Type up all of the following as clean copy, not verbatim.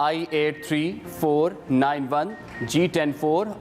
I-83491, G104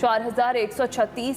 4136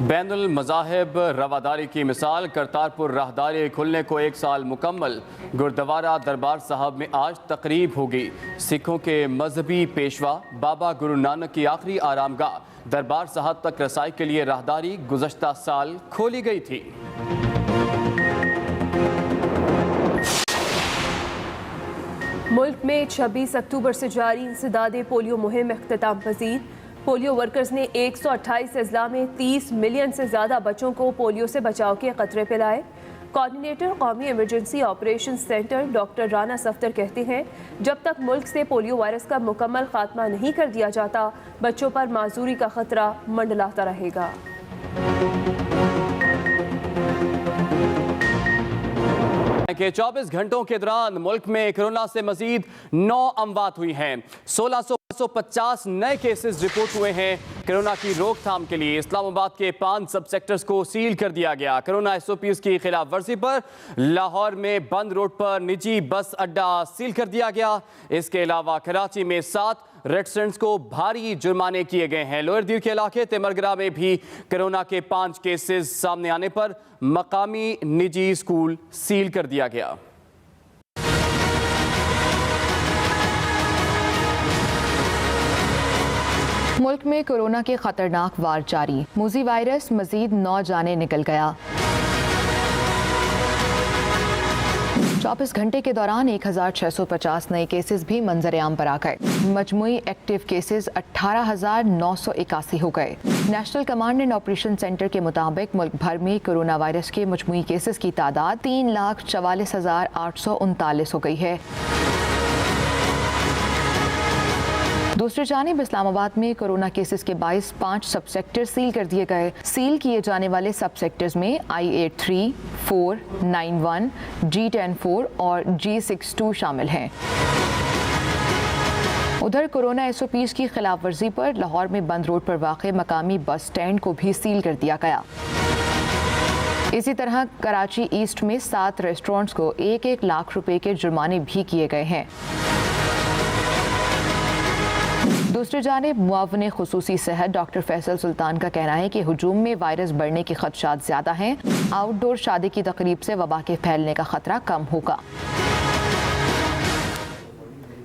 بین المذاہب رواداری کی مثال کرتارپور راہداری کھلنے کو 1 سال مکمل۔ گردوارہ دربار صاحب میں آج تقریب ہوگی۔ سکھوں کے مذہبی پیشوا بابا گرو نانک کی آخری آرام گاہ دربار صاحب تک رسائی کے لیے راہداری گزشتہ سال کھولی گئی تھی۔ ملک میں 26 اکتوبر سے جاری انسداد پولیو مہم اختتام پذیر۔ پولیو ورکرز نے 128 اضلاع میں 30 ملین سے زیادہ بچوں کو پولیو سے بچاؤ کے قطرے پلائے۔ کوارڈینیٹر قومی emergency operation centre doctor Rana Safdar کہتے ہیں جب تک ملک سے پولیو وائرس کا مکمل خاتمہ نہیں کر دیا جاتا بچوں پر معذوری کا خطرہ منڈلاتا رہے گا۔ کہ 24 گھنٹوں کے دوران ملک میں کرونا سے مزید 9 اموات ہوئی ہیں۔ 1650 نئے کیسز رپورٹ ہوئے ہیں۔ کرونا کی روک تھام کے لیے اسلام آباد کے 5 سب سیکٹرز کو سیل کر دیا گیا۔ کرونا SOPs کی خلاف ورزی پر لاہور میں بند روڈ پر نجی بس اڈا سیل کر دیا گیا۔ اس کے علاوہ کراچی میں 7 ریسٹورنٹس کو بھاری جرمانے کیے گئے ہیں۔ لوئر دیر کے علاقے تیمرگرہ میں بھی کرونا کے 5 کیسز سامنے آنے پر مقامی نجی اسکول سیل کر دیا گیا۔ ملک میں کورونا کے خطرناک وار جاری، موذی وائرس مزید 9 جانیں نکل گیا۔ 24 گھنٹے کے دوران 1650 نئے کیسز بھی منظر عام پر آ گئے۔ مجموعی ایکٹیو کیسز 18,981 ہو گئے۔ National command and operation centre کے مطابق ملک بھر میں کورونا وائرس کے مجموعی کیسز کی تعداد 3,44,839 ہو گئی ہے۔ دوسری جانب اسلام آباد میں کورونا کیسز کے باعث 5 سب سیکٹر سیل کر دیے گئے۔ سیل کیے جانے والے سب سیکٹرز میں I-83, 4, 9-1, G-10-4 اور G-62 شامل ہیں۔ ادھر کورونا SOPs کی خلاف ورزی پر لاہور میں بند روڈ پر واقع مقامی بس سٹینڈ کو بھی سیل کر دیا گیا۔ اسی طرح کراچی ایسٹ میں 7 ریسٹورنٹس کو 1-1 لاکھ روپے کے جرمانے بھی کیے گئے ہیں۔ دوسری جانب معاون خصوصی صحت ڈاکٹر فیصل سلطان کا کہنا ہے کہ ہجوم میں وائرس بڑھنے کے خدشات زیادہ ہیں۔ آؤٹ ڈور شادی کی تقریب سے وبا کے پھیلنے کا خطرہ کم ہوگا۔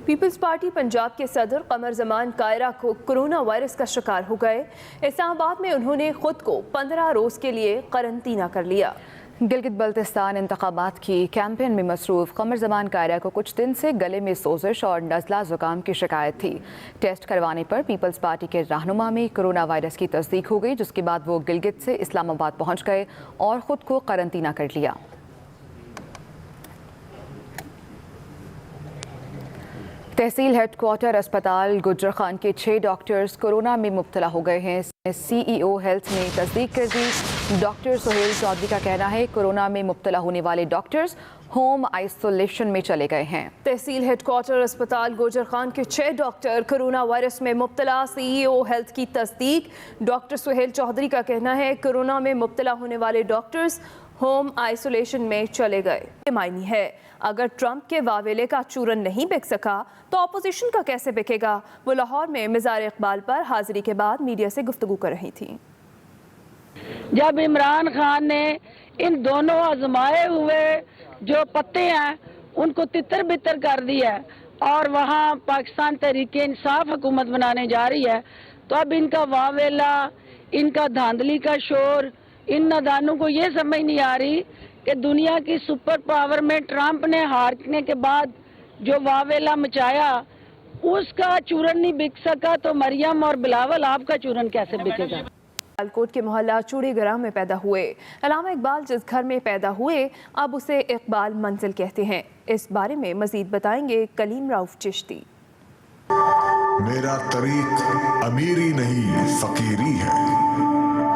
پیپلز پارٹی پنجاب کے صدر قمر زمان کائرہ کو کرونا وائرس کا شکار ہو گئے۔ اسلام آباد میں انہوں نے خود کو 15 روز کے لیے قرنطینہ کر لیا۔ گلگت بلتستان انتخابات کی کیمپین میں مصروف قمر زمان کائرہ کو کچھ دن سے گلے میں سوزش اور نزلہ زکام کی شکایت تھی۔ ٹیسٹ کروانے پر پیپلز پارٹی کے رہنما میں کرونا وائرس کی تصدیق ہو گئی، جس کے بعد وہ گلگت سے اسلام آباد پہنچ گئے اور خود کو قرنطینہ کر لیا۔ تحصیل ہیڈ کوارٹر اسپتال گجر خان کے 6 ڈاکٹرز کورونا میں مبتلا ہو گئے ہیں۔ CEO ہیلتھ نے تصدیق کر دی۔ ڈاکٹر سہیل چودھری کا کہنا ہے کورونا میں مبتلا ہونے والے ڈاکٹرز ہوم آئسولیشن میں چلے گئے ہیں۔ تحصیل ہیڈ کوارٹر اسپتال گوجر خان کے 6 ڈاکٹر کورونا وائرس میں مبتلا، CEO ہیلتھ کی تصدیق۔ ڈاکٹر سہیل چودھری کا کہنا ہے کورونا میں مبتلا ہونے والے ڈاکٹرز ہوم آئسولیشن میں چلے گئے۔ یہ معنی ہے اگر ٹرمپ کے واویلے کا چورن نہیں بک سکا تو اپوزیشن کا کیسے بکے گا؟ وہ لاہور میں مزار اقبال پر حاضری کے بعد میڈیا سے گفتگو کر رہی تھیں۔ جب عمران خان نے ان دونوں آزمائے ہوئے جو پتے ہیں ان کو تتر بتر کر دیا اور وہاں پاکستان تحریک انصاف حکومت بنانے جا رہی ہے، تو اب ان کا واویلا، ان کا دھاندلی کا شور، ان نادانوں کو یہ سمجھ نہیں آ رہی کہ دنیا کی سپر پاور میں ٹرمپ نے ہارنے کے بعد جو واویلا مچایا اس کا چورن نہیں بک سکا، تو مریم اور بلاول آپ کا چورن کیسے بکے گا؟ سیالکوٹ کے محلہ چوڑی گراں میں پیدا ہوئے علامہ اقبال جس گھر میں پیدا ہوئے اب اسے اقبال منزل کہتے ہیں۔ اس بارے میں مزید بتائیں گے کلیم راؤف چشتی۔ میرا طریق امیری نہیں فقیری ہے،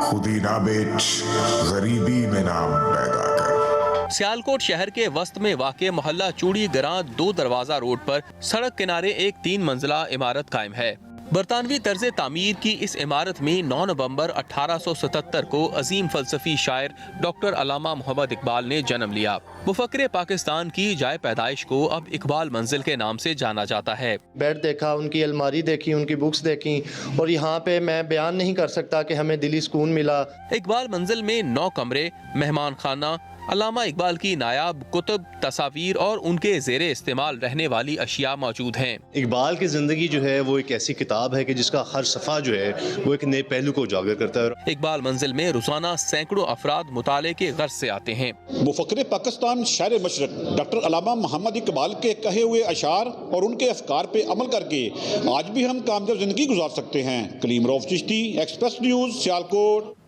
خودی نہ بیچ غریبی میں نام پیدا کر۔ سیالکوٹ شہر کے وسط میں واقع محلہ چوڑی گراں 2 دروازہ روڈ پر سڑک کنارے ایک 3 منزلہ عمارت قائم ہے۔ برطانوی طرز تعمیر کی اس عمارت میں 9 نومبر 1877 کو عظیم فلسفی شاعر ڈاکٹر علامہ محمد اقبال نے جنم لیا۔ مفکر پاکستان کی جائے پیدائش کو اب اقبال منزل کے نام سے جانا جاتا ہے۔ بیڈ دیکھا، ان کی الماری دیکھی، ان کی بکس دیکھی، اور یہاں پہ میں بیان نہیں کر سکتا کہ ہمیں دلی سکون ملا۔ اقبال منزل میں 9 کمرے، مہمان خانہ، علامہ اقبال کی نایاب کتب، تصاویر اور ان کے زیر استعمال رہنے والی اشیاء موجود ہیں۔ اقبال کی زندگی جو ہے وہ ایک ایسی کتاب ہے کہ جس کا ہر صفحہ جو ہے وہ ایک نئے پہلو کو اجاگر کرتا ہے۔ اقبال منزل میں روزانہ سینکڑوں افراد مطالعے کے غرض سے آتے ہیں۔ مفکر پاکستان شاعر مشرق ڈاکٹر علامہ محمد اقبال کے کہے ہوئے اشعار اور ان کے افکار پہ عمل کر کے آج بھی ہم کامیاب زندگی گزار سکتے ہیں۔ کلیم روف چشتی، ایکسپریس نیوز، سیالکوٹ۔